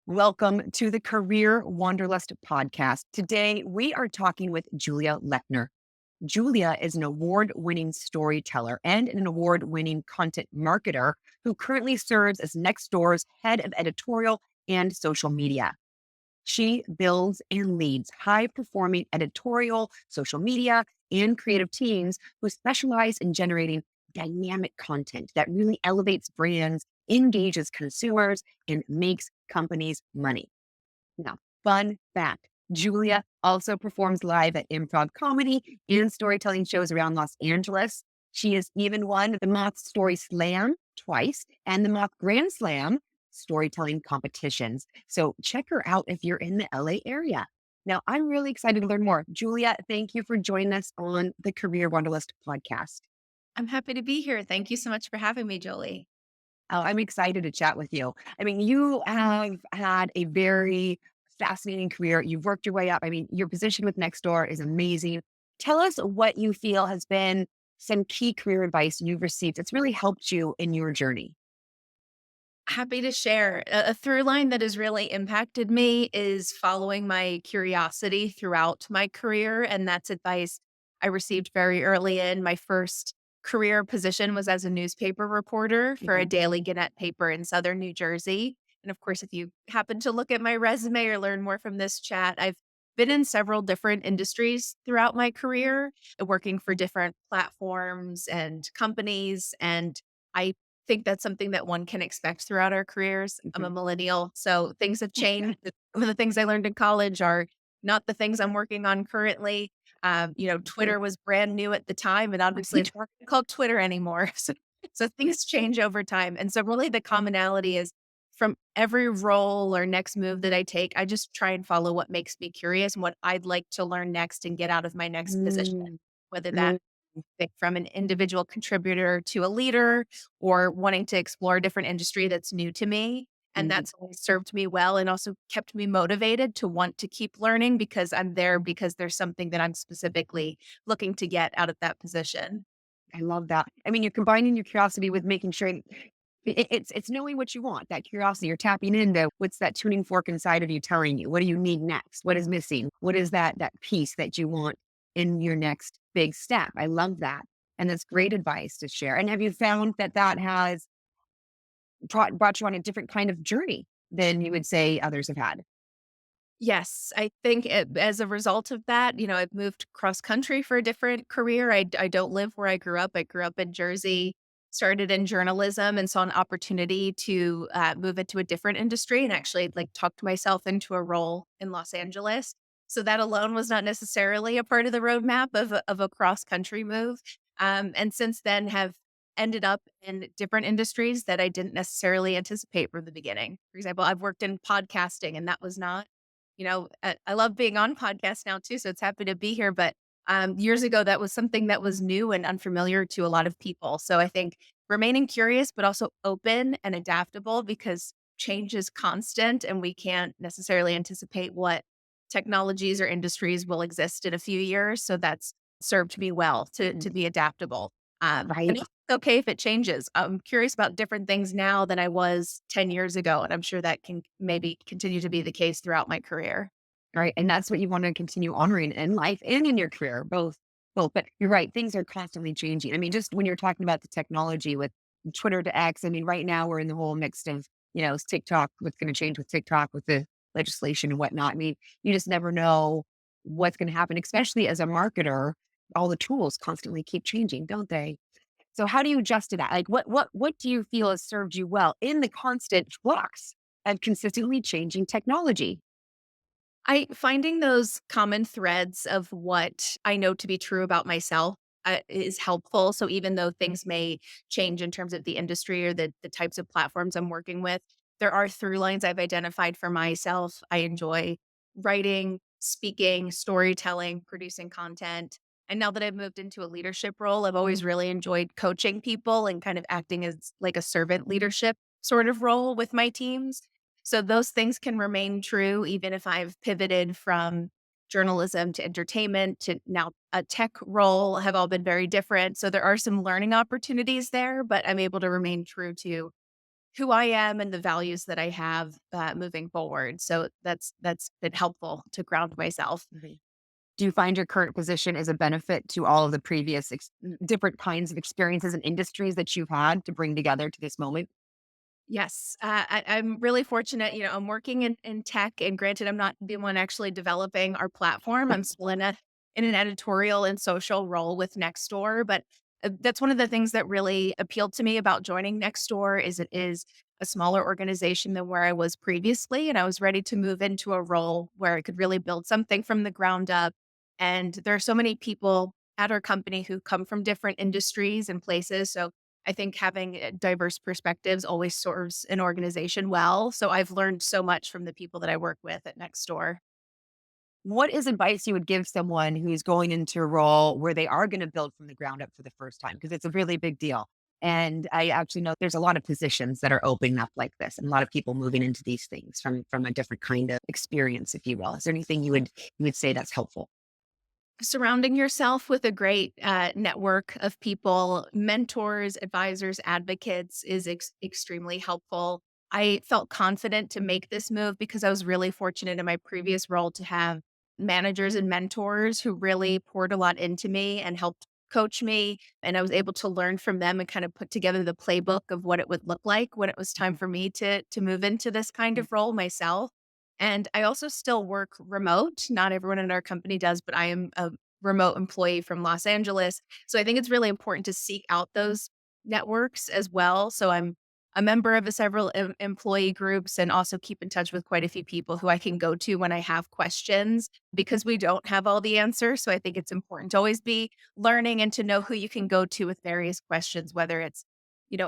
Welcome to the Career Wanderlust podcast. Today, we are talking with Julia Lechner. Julia is an award winning storyteller and an award winning content marketer who currently serves as Nextdoor's head of editorial and social media. She builds and leads high performing editorial, social media, and creative teams who specialize in generating dynamic content that really elevates brands, engages consumers, and makes companies money. Now, fun fact, Julia also performs live at improv comedy and storytelling shows around Los Angeles. She has even won the Moth Story Slam twice and the Moth Grand Slam storytelling competitions. So check her out if you're in the LA area. Now, I'm really excited to learn more. Julia, thank you for joining us on the Career Wanderlust podcast. I'm happy to be here. Thank you so much for having me, Jolie. Oh, I'm excited to chat with you. I mean, you have had a very fascinating career. You've worked your way up. I mean, your position with Nextdoor is amazing. Tell us what you feel has been some key career advice you've received that's really helped you in your journey. Happy to share. A through line that has really impacted me is following my curiosity throughout my career. And that's advice I received very early in. My first career position was as a newspaper reporter for a Mhm. daily Gannett paper in Southern New Jersey. And of course, if you happen to look at my resume or learn more from this chat, I've been in several different industries throughout my career, working for different platforms and companies. And I think that's something that one can expect throughout our careers. I'm a Mhm. millennial, so things have changed. Some of the things I learned in college are not the things I'm working on currently. Twitter was brand new at the time, and obviously it's not called Twitter anymore. So things change over time. And so really the commonality is from every role or next move that I take, I just try and follow what makes me curious and what I'd like to learn next and get out of my next position, Mm, whether that mm, from an individual contributor to a leader or wanting to explore a different industry that's new to me. And mhm. that's always served me well and also kept me motivated to want to keep learning because I'm there because there's something that I'm specifically looking to get out of that position. I love that. I mean, you're combining your curiosity with making sure it's knowing what you want. That curiosity, you're tapping into what's that tuning fork inside of you telling you, what do you need next? What is missing? What is that piece that you want in your next big step? I love that. And that's great advice to share. And have you found that that has brought you on a different kind of journey than you would say others have had? Yes, I think as a result of that, I've moved cross country for a different career. I don't live where I grew up. I grew up in Jersey, started in journalism, and saw an opportunity to move into a different industry and actually like talked myself into a role in Los Angeles. So that alone was not necessarily a part of the roadmap of a cross country move. And since then, have ended up in different industries that I didn't necessarily anticipate from the beginning. For example, I've worked in podcasting, and that was not I love being on podcasts now too, so it's happy to be here, but, years ago, that was something that was new and unfamiliar to a lot of people, so I think remaining curious, but also open and adaptable because change is constant and we can't necessarily anticipate what technologies or industries will exist in a few years, so that's served me well to Mhm. be adaptable, and Right. it's okay if it changes. I'm curious about different things now than I was 10 years ago, and I'm sure that can maybe continue to be the case throughout my career. Right. And that's what you want to continue honoring in life and in your career, both. Both. But you're right. Things are constantly changing. I mean, just when you're talking about the technology with Twitter to X, I mean, right now we're in the whole mix of, is TikTok, what's going to change with TikTok, with the legislation and whatnot. I mean, you just never know what's going to happen, especially as a marketer. All the tools constantly keep changing, don't they? So how do you adjust to that? Like what do you feel has served you well in the constant flux of consistently changing technology? I finding those common threads of what I know to be true about myself, is helpful. So even though things may change in terms of the industry or the types of platforms I'm working with, there are through lines I've identified for myself. I enjoy writing, speaking, storytelling, producing content. And now that I've moved into a leadership role, I've always really enjoyed coaching people and kind of acting as like a servant leadership sort of role with my teams. So those things can remain true even if I've pivoted from journalism to entertainment to now a tech role have all been very different. So there are some learning opportunities there, but I'm able to remain true to who I am and the values that I have moving forward. So that's been helpful to ground myself. Mhm. Do you find your current position is a benefit to all of the previous different kinds of experiences and industries that you've had to bring together to this moment? Yes, I'm really fortunate. I'm working in tech, and granted, I'm not the one actually developing our platform. I'm still in an editorial and social role with Nextdoor, but that's one of the things that really appealed to me about joining Nextdoor is it is a smaller organization than where I was previously, and I was ready to move into a role where I could really build something from the ground up. And there are so many people at our company who come from different industries and places, so I think having diverse perspectives always serves an organization well. So I've learned so much from the people that I work with at Nextdoor. What is advice you would give someone who's going into a role where they are going to build from the ground up for the first time? Because it's a really big deal. And I actually know there's a lot of positions that are opening up like this, and a lot of people moving into these things from a different kind of experience, if you will. Is there anything you would say that's helpful? Surrounding yourself with a great network of people, mentors, advisors, advocates is extremely helpful. I felt confident to make this move because I was really fortunate in my previous role to have managers and mentors who really poured a lot into me and helped coach me. And I was able to learn from them and kind of put together the playbook of what it would look like when it was time for me to move into this kind of role myself. And I also still work remote. Not everyone in our company does, but I am a remote employee from Los Angeles. So I think it's really important to seek out those networks as well. So I'm a member of a several employee groups and also keep in touch with quite a few people who I can go to when I have questions because we don't have all the answers. So I think it's important to always be learning and to know who you can go to with various questions, whether it's,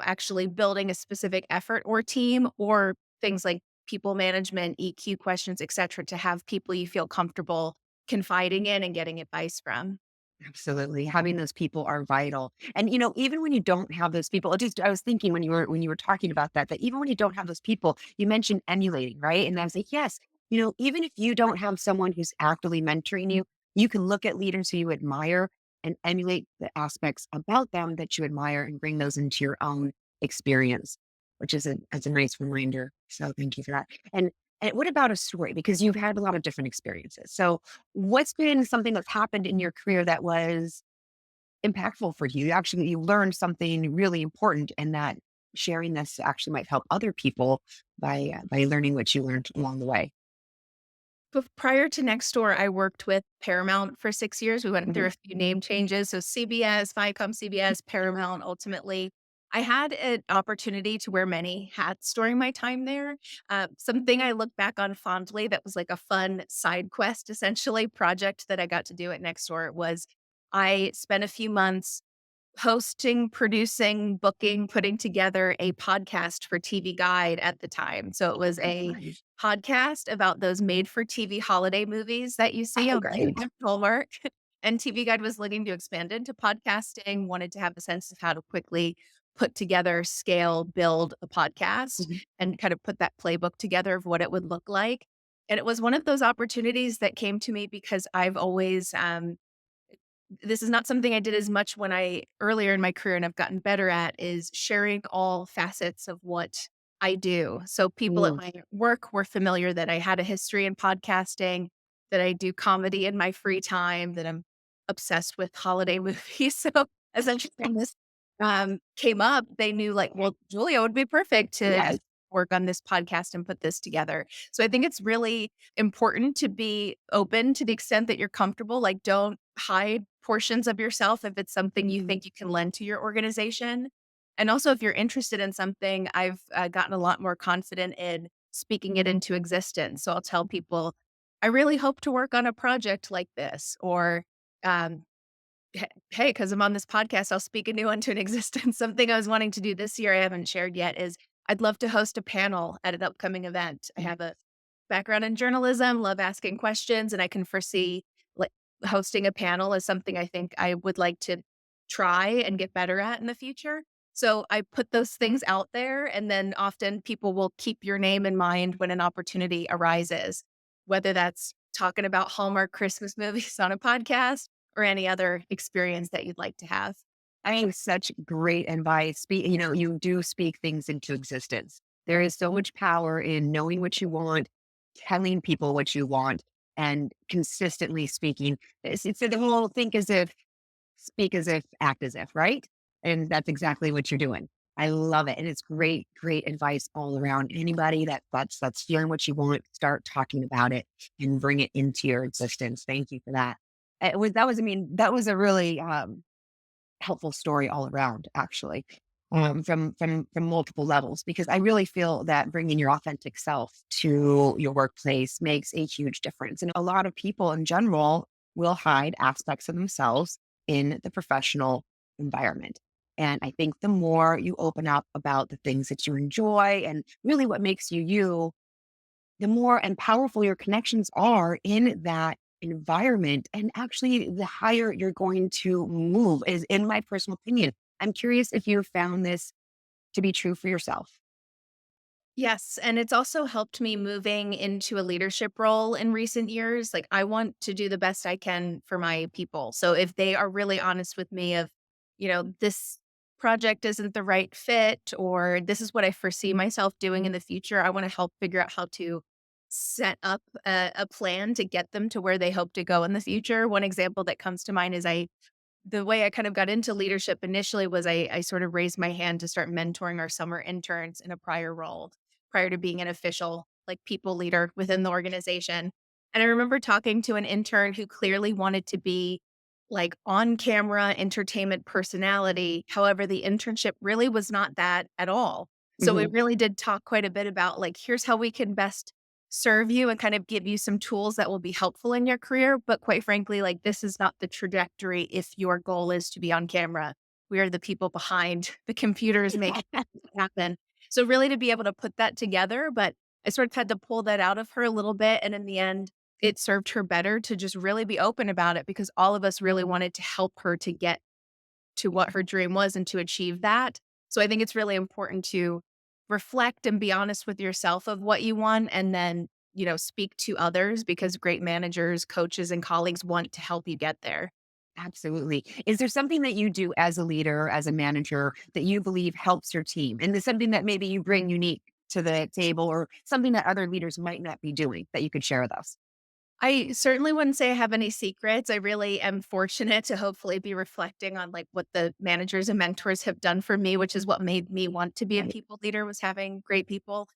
actually building a specific effort or team or things like people management, EQ questions, et cetera, to have people you feel comfortable confiding in and getting advice from. Absolutely. Having those people are vital. And even when you don't have those people, I was thinking when you were talking about that, that even when you don't have those people, you mentioned emulating, right? And I was like, yes, even if you don't have someone who's actively mentoring you, you can look at leaders who you admire and emulate the aspects about them that you admire and bring those into your own experience, which is a nice reminder. So thank you for that. And what about a story? Because you've had a lot of different experiences. So what's been something that's happened in your career that was impactful for you? Actually, you learned something really important, and that sharing this actually might help other people by learning what you learned along the way. Prior to Nextdoor, I worked with Paramount for 6 years. We went through Mhm. a few name changes. So CBS, Viacom CBS, Paramount, ultimately. I had an opportunity to wear many hats during my time there. Something I look back on fondly that was like a fun side quest, essentially, project that I got to do at Nextdoor was I spent a few months hosting, producing, booking, putting together a podcast for TV Guide at the time. So it was a Nice. podcast about those made for TV holiday movies that you see Oh, on like great. Hallmark. And TV Guide was looking to expand into podcasting, wanted to have a sense of how to quickly put together, scale, build a podcast Mhm. and kind of put that playbook together of what it would look like. And it was one of those opportunities that came to me because I've always this is not something I did as much when I earlier in my career and I've gotten better at is sharing all facets of what I do. So people at Mm. my work were familiar that I had a history in podcasting, that I do comedy in my free time, that I'm obsessed with holiday movies. So essentially when this came up, they knew like, well, Julia would be perfect to Yes. work on this podcast and put this together. So I think it's really important to be open to the extent that you're comfortable. Like, don't hide portions of yourself if it's something you think you can lend to your organization. And also, if you're interested in something, I've gotten a lot more confident in speaking it into existence. So I'll tell people, I really hope to work on a project like this, or um, hey, because I'm on this podcast, I'll speak a new one to an existence. Something I was wanting to do this year I haven't shared yet is I'd love to host a panel at an upcoming event. I have a background in journalism, love asking questions, and I can foresee like hosting a panel as something I think I would like to try and get better at in the future. So I put those things out there, and then often people will keep your name in mind when an opportunity arises, whether that's talking about Hallmark Christmas movies on a podcast or any other experience that you'd like to have. I mean, such great advice. You do speak things into existence. There is so much power in knowing what you want, telling people what you want, and consistently speaking. It's the whole think as if, speak as if, act as if, right? And that's exactly what you're doing. I love it. And it's great, great advice all around. Anybody that's feeling what you want, start talking about it and bring it into your existence. Thank you for that. I mean, that was a really helpful story all around, actually, from multiple levels. Because I really feel that bringing your authentic self to your workplace makes a huge difference. And a lot of people in general will hide aspects of themselves in the professional environment. And I think the more you open up about the things that you enjoy and really what makes you you, the more and powerful your connections are in that environment. And actually, the higher you're going to move, is in my personal opinion. I'm curious if you found this to be true for yourself. Yes, and it's also helped me moving into a leadership role in recent years. Like I want to do the best I can for my people. So if they are really honest with me of, this project isn't the right fit or this is what I foresee myself doing in the future, I want to help figure out how to set up a plan to get them to where they hope to go in the future. One example that comes to mind is the way I kind of got into leadership initially was I sort of raised my hand to start mentoring our summer interns in a prior role, prior to being an official, like, people leader within the organization. And I remember talking to an intern who clearly wanted to be, like, on camera entertainment personality. However, the internship really was not that at all. So we Mhm. really did talk quite a bit about, like, here's how we can best serve you and kind of give you some tools that will be helpful in your career. But quite frankly, like this is not the trajectory if your goal is to be on camera. We are the people behind the computers making it happen. So really to be able to put that together, but I sort of had to pull that out of her a little bit. And in the end, it served her better to just really be open about it because all of us really wanted to help her to get to what her dream was and to achieve that. So I think it's really important to reflect and be honest with yourself of what you want and then, speak to others because great managers, coaches, and colleagues want to help you get there. Absolutely. Is there something that you do as a leader, as a manager, that you believe helps your team? And there's something that maybe you bring unique to the table, or something that other leaders might not be doing that you could share with us? I certainly wouldn't say I have any secrets. I really am fortunate to hopefully be reflecting on like what the managers and mentors have done for me, which is what made me want to be a Right. people leader was having great people.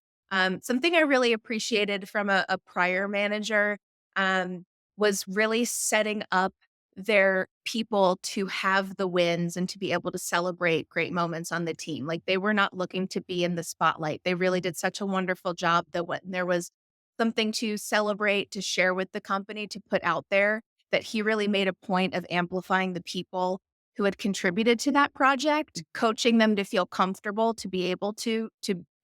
Something I really appreciated from a prior manager um, was really setting up their people to have the wins and to be able to celebrate great moments on the team. Like they were not looking to be in the spotlight. They really did such a wonderful job that when there was something to celebrate, to share with the company, to put out there, that he really made a point of amplifying the people who had contributed to that project, coaching them to feel comfortable to be able to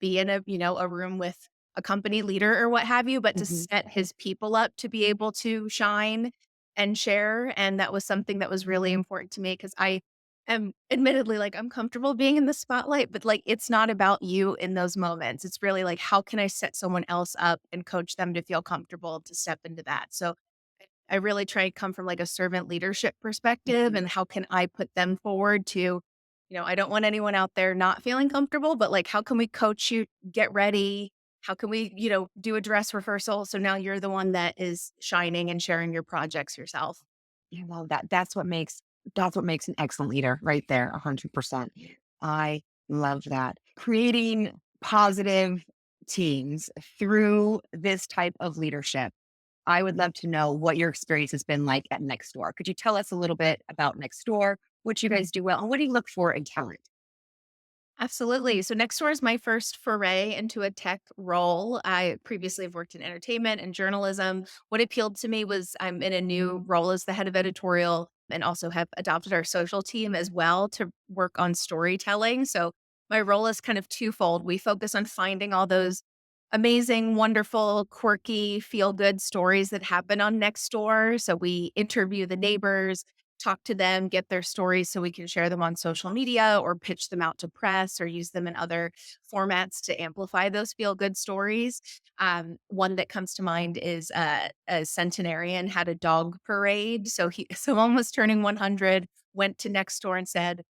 be in a room with a company leader or what have you, but to Mhm. set his people up to be able to shine and share. And that was something that was really important to me because I am admittedly like I'm comfortable being in the spotlight, but like it's not about you in those moments. It's really like how can I set someone else up and coach them to feel comfortable to step into that. So I really try to come from like a servant leadership perspective Mhm. and how can I put them forward to, I don't want anyone out there not feeling comfortable, but like how can we coach you, get ready? How can we, do a dress rehearsal so now you're the one that is shining and sharing your projects yourself? I love that. That's what makes an excellent leader right there, 100%. I love that. Creating positive teams through this type of leadership. I would love to know what your experience has been like at Nextdoor. Could you tell us a little bit about Nextdoor, what you guys do well, and what do you look for in talent? Absolutely. So Nextdoor is my first foray into a tech role. I previously have worked in entertainment and journalism. What appealed to me was I'm in a new role as the head of editorial and also have adopted our social team as well to work on storytelling. So my role is kind of twofold. We focus on finding all those amazing, wonderful, quirky, feel good stories that happen on Nextdoor. So we interview the neighbors, talk to them, get their stories so we can share them on social media or pitch them out to press or use them in other formats to amplify those feel good stories. One that comes to mind is a centenarian had a dog parade. So someone was turning 100, went to Nextdoor and said,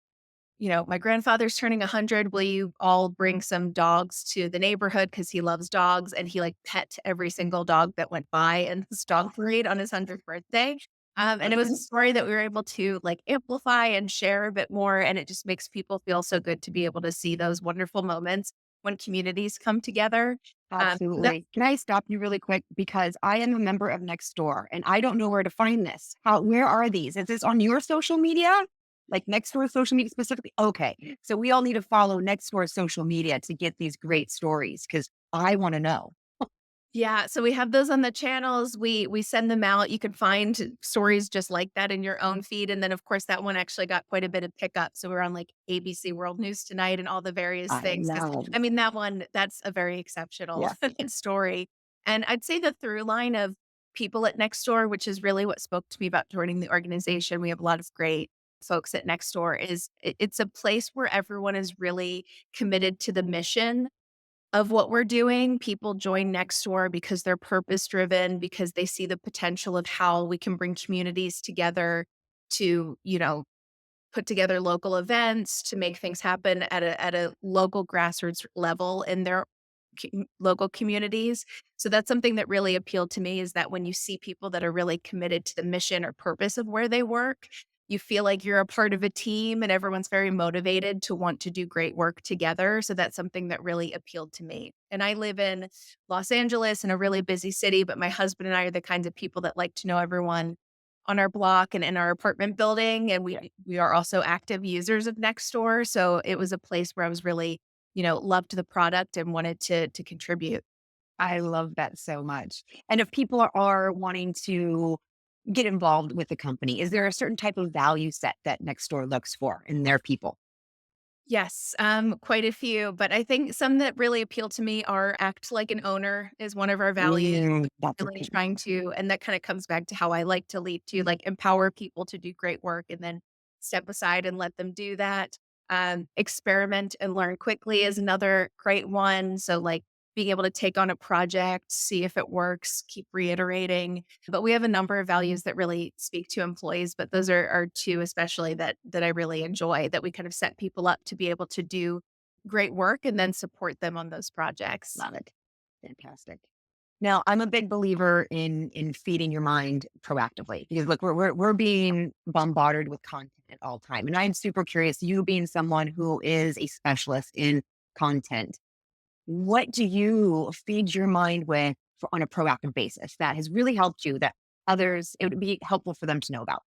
my grandfather's turning 100. Will you all bring some dogs to the neighborhood? Because he loves dogs and he like pet every single dog that went by in his dog parade on his 100th birthday. And it was a story that we were able to like amplify and share a bit more. And it just makes people feel so good to be able to see those wonderful moments when communities come together. That Absolutely. Can I stop you really quick? Because I am a member of Nextdoor and I don't know where to find this. Where are these? Is this on your social media? Like Nextdoor social media specifically? Okay. So we all need to follow Nextdoor social media to get these great stories because I want to know. Yeah, so we have those on the channels. We send them out. You can find stories just like that in your own feed, and then of course that one actually got quite a bit of pickup. So we're on like ABC World News Tonight and all the various I things. Because know. I mean that one that's a very exceptional Yeah. story. And I'd say the through line of people at Nextdoor, which is really what spoke to me about joining the organization. We have a lot of great folks at Nextdoor. It's a place where everyone is really committed to the mission of what we're doing. People join Nextdoor because they're purpose driven, because they see the potential of how we can bring communities together to, put together local events, to make things happen at a local grassroots level in their local communities. So that's something that really appealed to me, is that when you see people that are really committed to the mission or purpose of where they work, you feel like you're a part of a team and everyone's very motivated to want to do great work together. So that's something that really appealed to me. And I live in Los Angeles, in a really busy city, but my husband and I are the kinds of people that like to know everyone on our block and in our apartment building. And we are also active users of Nextdoor. So it was a place where I was really, loved the product and wanted to contribute. I love that so much. And if people are wanting to get involved with the company, is there a certain type of value set that Nextdoor looks for in their people? Yes, quite a few, but I think some that really appeal to me are act like an owner is one of our values. That's a Really good trying to, and that kind of comes back to how I like to lead, to like empower people to do great work and then step aside and let them do that. Experiment and learn quickly is another great one. So like being able to take on a project, see if it works, keep reiterating. But we have a number of values that really speak to employees, but those are two especially that I really enjoy, that we kind of set people up to be able to do great work and then support them on those projects. love it. Fantastic. Now, I'm a big believer in feeding your mind proactively because look, we're being bombarded with content at all time. And I'm super curious, you being someone who is a specialist in content, what do you feed your mind with on a proactive basis that has really helped you that others, it would be helpful for them to know about?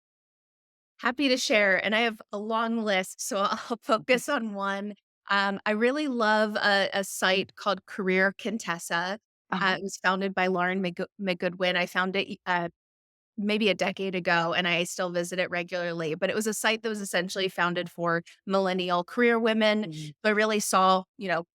Happy to share. And I have a long list, so I'll focus on one. I really love a site called Career Contessa. Uh-huh. It was founded by Lauren McGoodwin. I found it maybe a decade ago, and I still visit it regularly. But it was a site that was essentially founded for millennial career women. Mhm. But I really saw,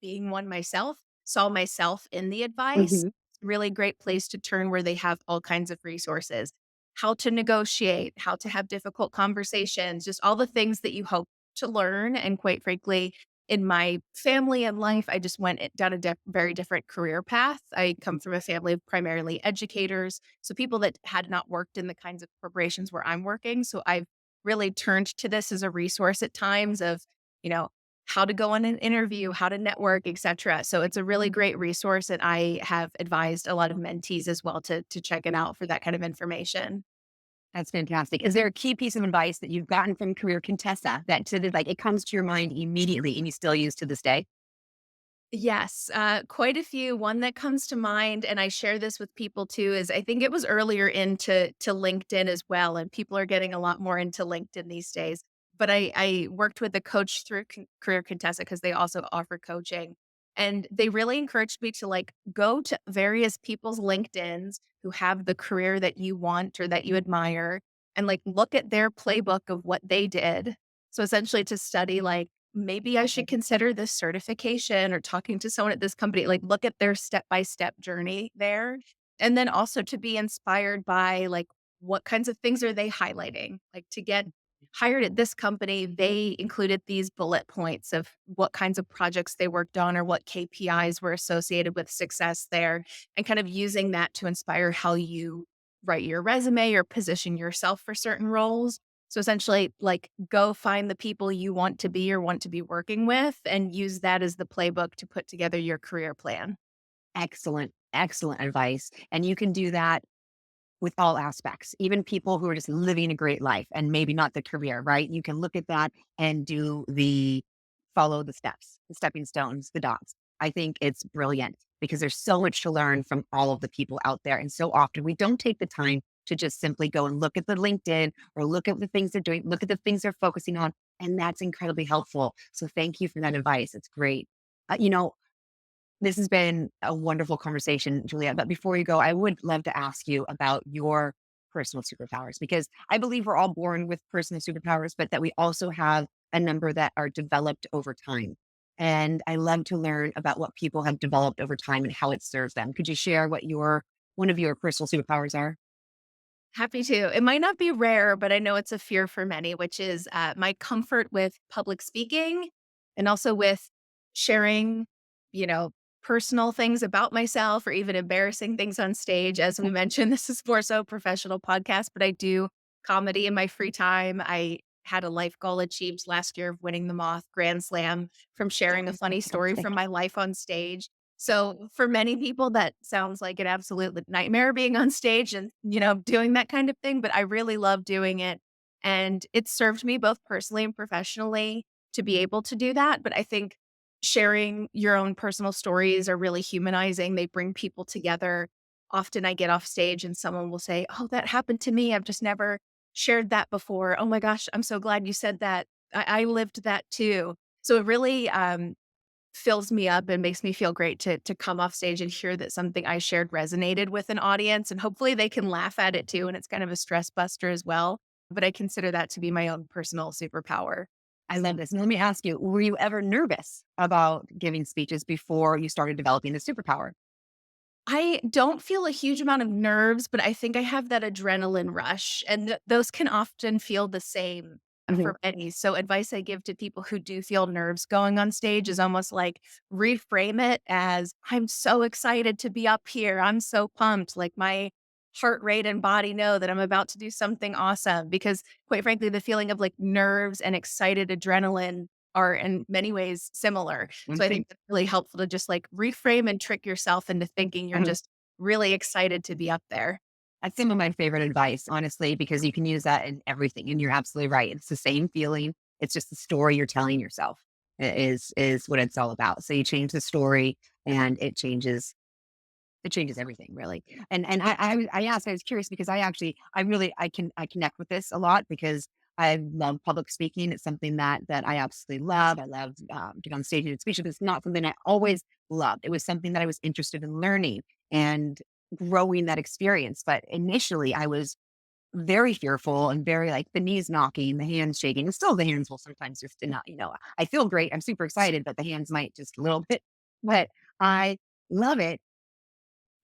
being one myself, saw myself in the advice. Mhm. Really great place to turn, where they have all kinds of resources: how to negotiate, how to have difficult conversations, just all the things that you hope to learn. And quite frankly, in my family and life, I just went down a very different career path. I come from a family of primarily educators, so people that had not worked in the kinds of corporations where I'm working. So I've really turned to this as a resource at times of, you know, how to go on an interview, how to network, etc. So it's a really great resource, and I have advised a lot of mentees as well to check it out for that kind of information. That's fantastic. Is there a key piece of advice that you've gotten from Career Contessa that sort of like it comes to your mind immediately and you still use to this day? Yes, quite a few. One that comes to mind, and I share this with people too, is I think it was earlier into to LinkedIn as well, and people are getting a lot more into LinkedIn these days. But I worked with a coach through Career Contessa, because they also offer coaching, and they really encouraged me to like go to various people's LinkedIn's who have the career that you want or that you admire, and like look at their playbook of what they did. So essentially, to study like, maybe I should consider this certification, or talking to someone at this company, like look at their step-by-step journey there. And then also to be inspired by like, what kinds of things are they highlighting? Like, to get hired at this company, they included these bullet points of what kinds of projects they worked on, or what KPIs were associated with success there, and kind of using that to inspire how you write your resume or position yourself for certain roles. So essentially, like, go find the people you want to be or want to be working with and use that as the playbook to put together your career plan. Excellent, excellent advice. And you can do that with all aspects, even people who are just living a great life and maybe not the career, right? You can look at that and follow the steps, the stepping stones, the dots. I think it's brilliant because there's so much to learn from all of the people out there. And so often we don't take the time to just simply go and look at the LinkedIn or look at the things they're doing, look at the things they're focusing on. And that's incredibly helpful. So thank you for that advice. It's great. You know, this has been a wonderful conversation, Julia. But before you go, I would love to ask you about your personal superpowers because I believe we're all born with personal superpowers, but that we also have a number that are developed over time. And I love to learn about what people have developed over time and how it serves them. Could you share what one of your personal superpowers are? Happy to. It might not be rare, but I know it's a fear for many, which is my comfort with public speaking and also with sharing, you know, personal things about myself or even embarrassing things on stage. As we mentioned, this is more so a professional podcast, but I do comedy in my free time. I had a life goal achieved last year of winning the Moth Grand Slam from sharing a That is funny story fantastic. from my life on stage. So for many people, that sounds like an absolute nightmare being on stage and, doing that kind of thing. But I really love doing it. And it served me both personally and professionally to be able to do that. But I think sharing your own personal stories are really humanizing. They bring people together. Often I get off stage and someone will say, "Oh, that happened to me. I've just never shared that before. Oh my gosh, I'm so glad you said that. I lived that too." So it really fills me up and makes me feel great to come off stage and hear that something I shared resonated with an audience, and hopefully they can laugh at it too, and it's kind of a stress buster as well, but I consider that to be my own personal superpower. I love this. And let me ask you, were you ever nervous about giving speeches before you started developing the superpower? I don't feel a huge amount of nerves, but I think I have that adrenaline rush, and those can often feel the same Mhm. for many. So, advice I give to people who do feel nerves going on stage is almost like reframe it as I'm so excited to be up here. I'm so pumped. Like my heart rate and body know that I'm about to do something awesome. Because, quite frankly, the feeling of like nerves and excited adrenaline are in many ways similar. One So I thing. think that's really helpful to just like reframe and trick yourself into thinking you're just really excited to be up there. That's some of my favorite advice, honestly, because you can use that in everything. And you're absolutely right. It's the same feeling. It's just the story you're telling yourself is what it's all about. So you change the story and it changes everything really. And I asked, I was curious because I connect with this a lot because I love public speaking. It's something that I absolutely love. I love getting on stage and speeches. But it's not something I always loved. It was something that I was interested in learning and growing that experience. But initially I was very fearful and very like the knees knocking, the hands shaking, and still the hands will sometimes just not, I feel great. I'm super excited, but the hands might just a little bit, but I love it,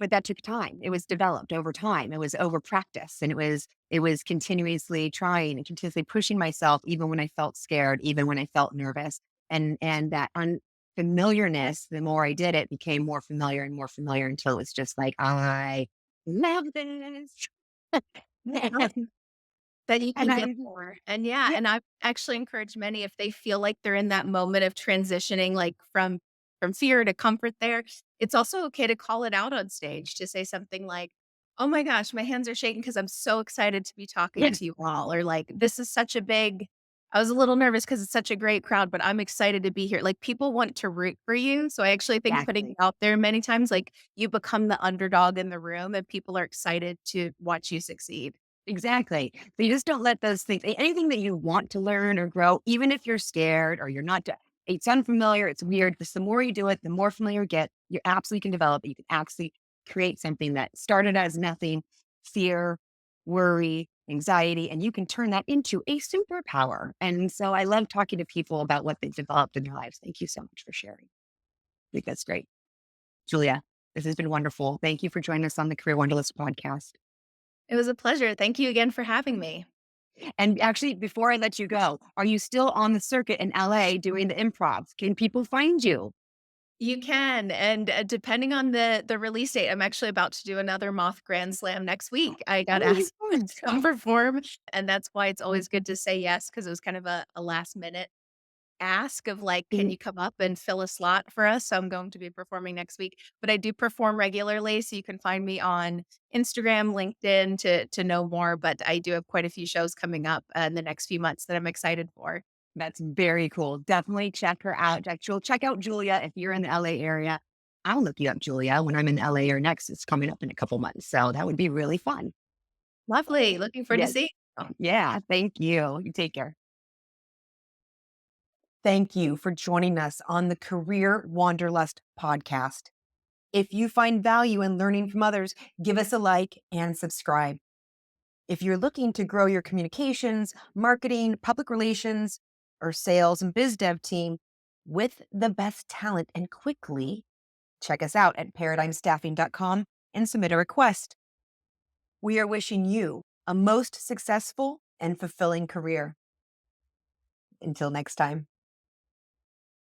but that took time. It was developed over time. It was over practice and it was continuously trying and continuously pushing myself even when I felt scared, even when I felt nervous. And that unfamiliarness, the more I did it, became more familiar and more familiar until it was just like, I love this. and, That you and can get I more. And yeah, yeah, and I've actually encouraged many if they feel like they're in that moment of transitioning, like from fear to comfort there, it's also okay to call it out on stage, to say something like, "Oh my gosh, my hands are shaking because 'cause I'm so excited to be talking yeah, to you all," or like, "This is such a big I was a little nervous because it's such a great crowd, but I'm excited to be here." Like, people want to root for you, so I actually think putting it exactly. out there many times, like, you become the underdog in the room and people are excited to watch you succeed. Exactly. So you just don't let those things, anything that you want to learn or grow, even if you're scared or you're not, it's unfamiliar, it's weird. Just the more you do it, the more familiar you get, you absolutely can develop it. You can actually create something that started as nothing, fear, worry, anxiety, and you can turn that into a superpower. And so I love talking to people about what they've developed in their lives. Thank you so much for sharing. I think that's great. Julia, this has been wonderful. Thank you for joining us on the Career Wonderlist podcast. It was a pleasure. Thank you again for having me. And actually, before I let you go, are you still on the circuit in LA doing the improvs? Can people find you? You can, and, depending on the release date, I'm actually about to do another Moth Grand Slam next week. I got Oh my asked to gosh. come perform, and that's why it's always good to say yes because it was kind of a last minute ask of, like, "Can Mhm. you come up and fill a slot for us?" So I'm going to be performing next week, but I do perform regularly, so you can find me on Instagram, LinkedIn to know more, but I do have quite a few shows coming up, in the next few months that I'm excited for. That's very cool. Definitely check her out. Check out Julia if you're in the LA area. I'll look you up, Julia, when I'm in LA or next. It's coming up in a couple months. So that would be really fun. Lovely, looking forward to Yes. seeing you. Yeah. Thank you. You take care. Thank you for joining us on the Career Wanderlust podcast. If you find value in learning from others, give us a like and subscribe. If you're looking to grow your communications, marketing, public relations, or sales and biz dev team with the best talent and quickly, check us out at paradigmstaffing.com and submit a request. We are wishing you a most successful and fulfilling career. Until next time.